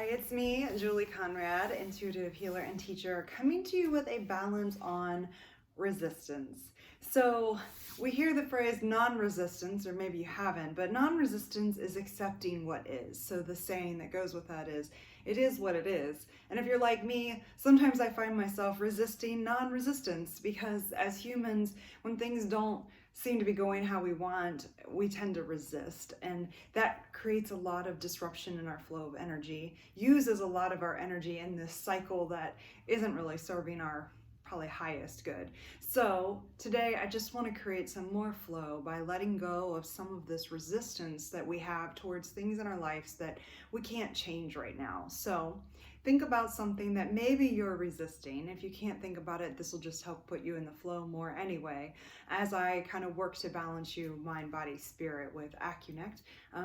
Hi, it's me, Julie Conrad, intuitive healer and teacher, coming to you with a balance on resistance. So we hear the phrase non-resistance, or maybe you haven't, but non-resistance is accepting what is. So the saying that goes with that is, it is what it is. And if you're like me, sometimes I find myself resisting non-resistance because as humans, when things don't seem to be going how we want, we tend to resist. And that creates a lot of disruption in our flow of energy, uses a lot of our energy in this cycle that isn't really serving our probably highest good. So today I just want to create some more flow by letting go of some of this resistance that we have towards things in our lives that we can't change right now. So think about something that maybe you're resisting. If you can't think about it, this will just help put you in the flow more anyway, as I kind of work to balance you mind, body, spirit with Acunect,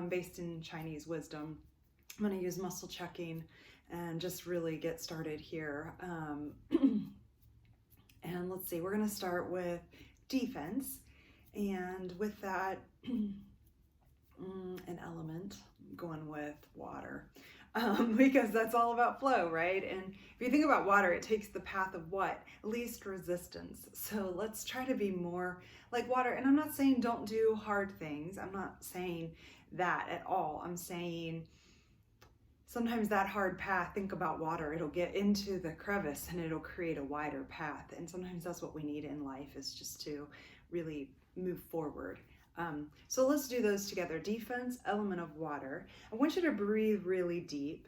based in Chinese wisdom. I'm going to use muscle checking and just really get started here. And let's see, we're going to start with defense. And with that, an element, I'm going with water. Because that's all about flow, right? And if you think about water, it takes the path of what? Least resistance. So let's try to be more like water. And I'm not saying don't do hard things. I'm not saying that at all. I'm saying sometimes that hard path, think about water, it'll get into the crevice and it'll create a wider path. And sometimes that's what we need in life, is just to really move forward. So let's do those together. Defense, element of water. I want you to breathe really deep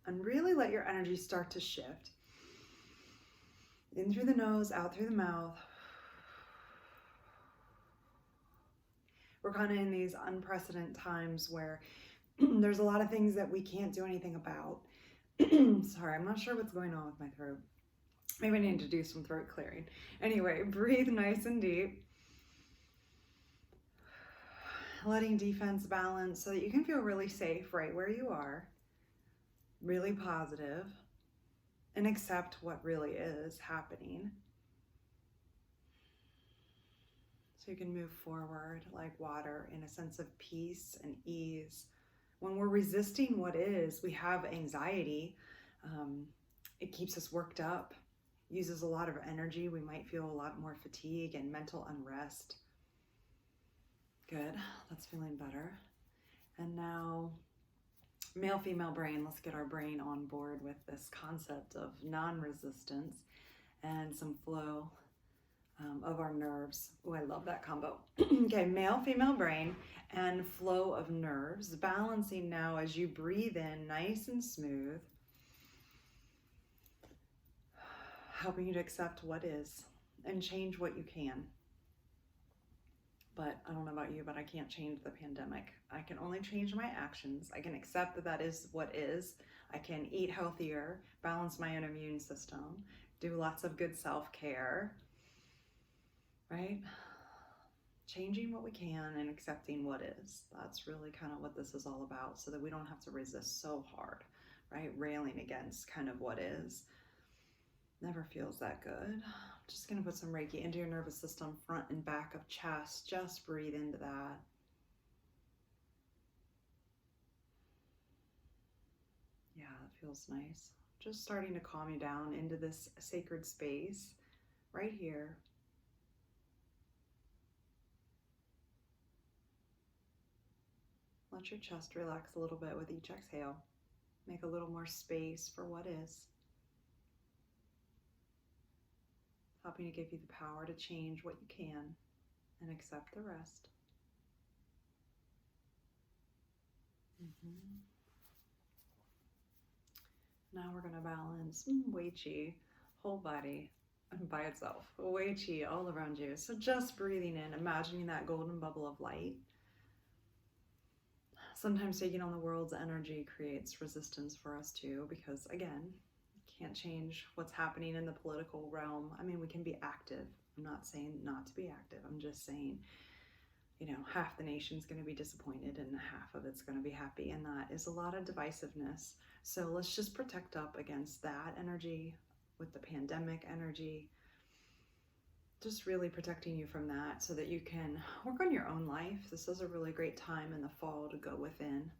and really let your energy start to shift. In through the nose, out through the mouth. We're kind of in these unprecedented times where there's a lot of things that we can't do anything about. Sorry, I'm not sure what's going on with my throat. Maybe I need to do some throat clearing. Anyway, breathe nice and deep. Letting defense balance so that you can feel really safe right where you are, really positive, and accept what really is happening. So you can move forward like water in a sense of peace and ease. When we're resisting what is, we have anxiety. It keeps us worked up, uses a lot of energy. We might feel a lot more fatigue and mental unrest. Good, that's feeling better. And now, male, female brain, let's get our brain on board with this concept of non-resistance and some flow of our nerves. Oh, I love that combo. Okay, male, female brain and flow of nerves, balancing now as you breathe in nice and smooth, helping you to accept what is and change what you can. But I don't know about you, but I can't change the pandemic. I can only change my actions. I can accept that that is what is. I can eat healthier, balance my own immune system, do lots of good self-care, right? Changing what we can and accepting what is. That's really kind of what this is all about, so that we don't have to resist so hard, right? Railing against kind of what is. Never feels that good. Just going to put some Reiki into your nervous system, front and back of chest. Just breathe into that. Yeah, it feels nice. Just starting to calm you down into this sacred space right here. Let your chest relax a little bit with each exhale. Make a little more space for what is. Helping to give you the power to change what you can and accept the rest. Now we're going to balance Wei Qi, whole body by itself. Wei Qi all around you. So just breathing in, imagining that golden bubble of light. Sometimes taking on the world's energy creates resistance for us too, because again, can't change what's happening in the political realm. I mean, we can be active. I'm not saying not to be active. I'm just saying, you know, half the nation's going to be disappointed and half of it's going to be happy. And that is a lot of divisiveness. So let's just protect up against that energy with the pandemic energy. Just really protecting you from that so that you can work on your own life. This is a really great time in the fall to go within,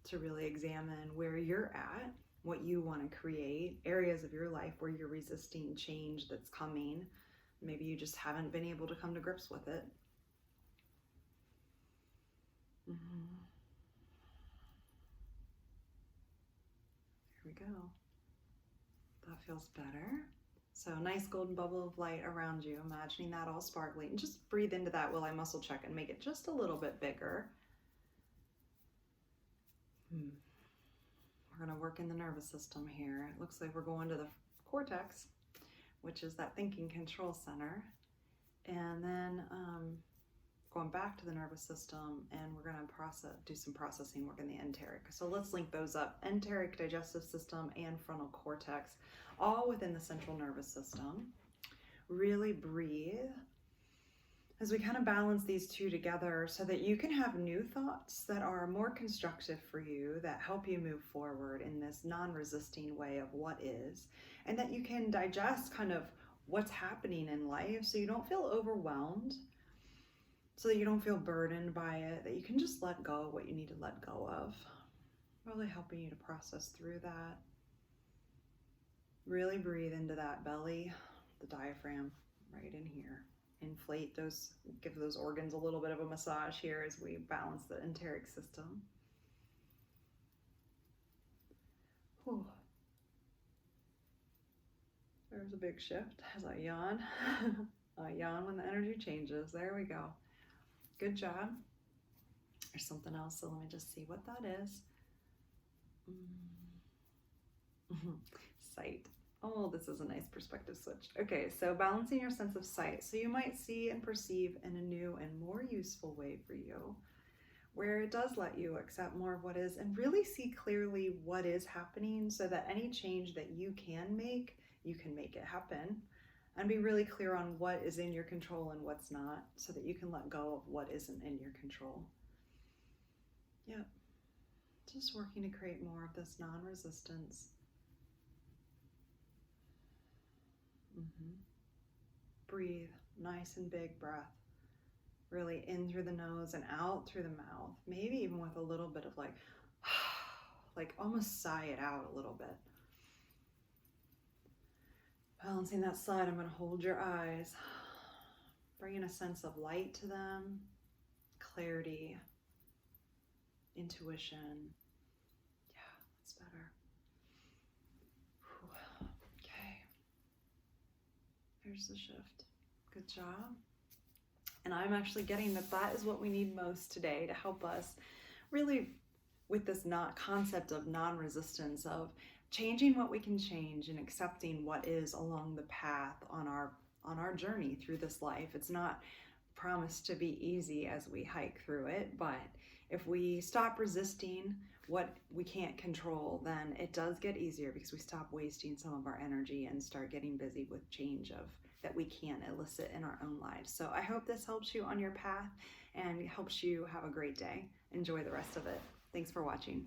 to really examine where you're at, what you want to create, areas of your life where you're resisting change that's coming. Maybe you just haven't been able to come to grips with it. Mm-hmm. There we go. That feels better. So nice golden bubble of light around you, imagining that all sparkly, and just breathe into that while I muscle check and make it just a little bit bigger. We're going to work in the nervous system here. It looks like we're going to the cortex, which is that thinking control center, and then going back to the nervous system, and we're going to do some processing work in the enteric. So let's link those up. Enteric, digestive system, and frontal cortex, all within the central nervous system. Really breathe as we kind of balance these two together so that you can have new thoughts that are more constructive for you, that help you move forward in this non-resisting way of what is, and that you can digest kind of what's happening in life so you don't feel overwhelmed, so that you don't feel burdened by it, that you can just let go of what you need to let go of. Really helping you to process through that. Really breathe into that belly, the diaphragm right in here. Inflate those, give those organs a little bit of a massage here as we balance the enteric system. Whew. There's a big shift as I yawn. I yawn when the energy changes. There we go. Good job. There's something else, so let me just see what that is. Sight. Oh, this is a nice perspective switch. Okay, so balancing your sense of sight. So you might see and perceive in a new and more useful way for you, where it does let you accept more of what is and really see clearly what is happening, so that any change that you can make it happen, and be really clear on what is in your control and what's not, so that you can let go of what isn't in your control. Yep. Just working to create more of this non-resistance. Breathe, nice and big breath. Really in through the nose and out through the mouth. Maybe even with a little bit of like almost sigh it out a little bit. Balancing that side, I'm going to hold your eyes. Bringing a sense of light to them, clarity, intuition. Yeah, that's better. Okay. There's the shift. Good job. And I'm actually getting that is what we need most today to help us really with this concept of non-resistance, of changing what we can change and accepting what is along the path on our journey through this life. It's not promised to be easy as we hike through it, but if we stop resisting what we can't control, then it does get easier, because we stop wasting some of our energy and start getting busy with change that we can elicit in our own lives. So I hope this helps you on your path and helps you have a great day. Enjoy the rest of it. Thanks for watching.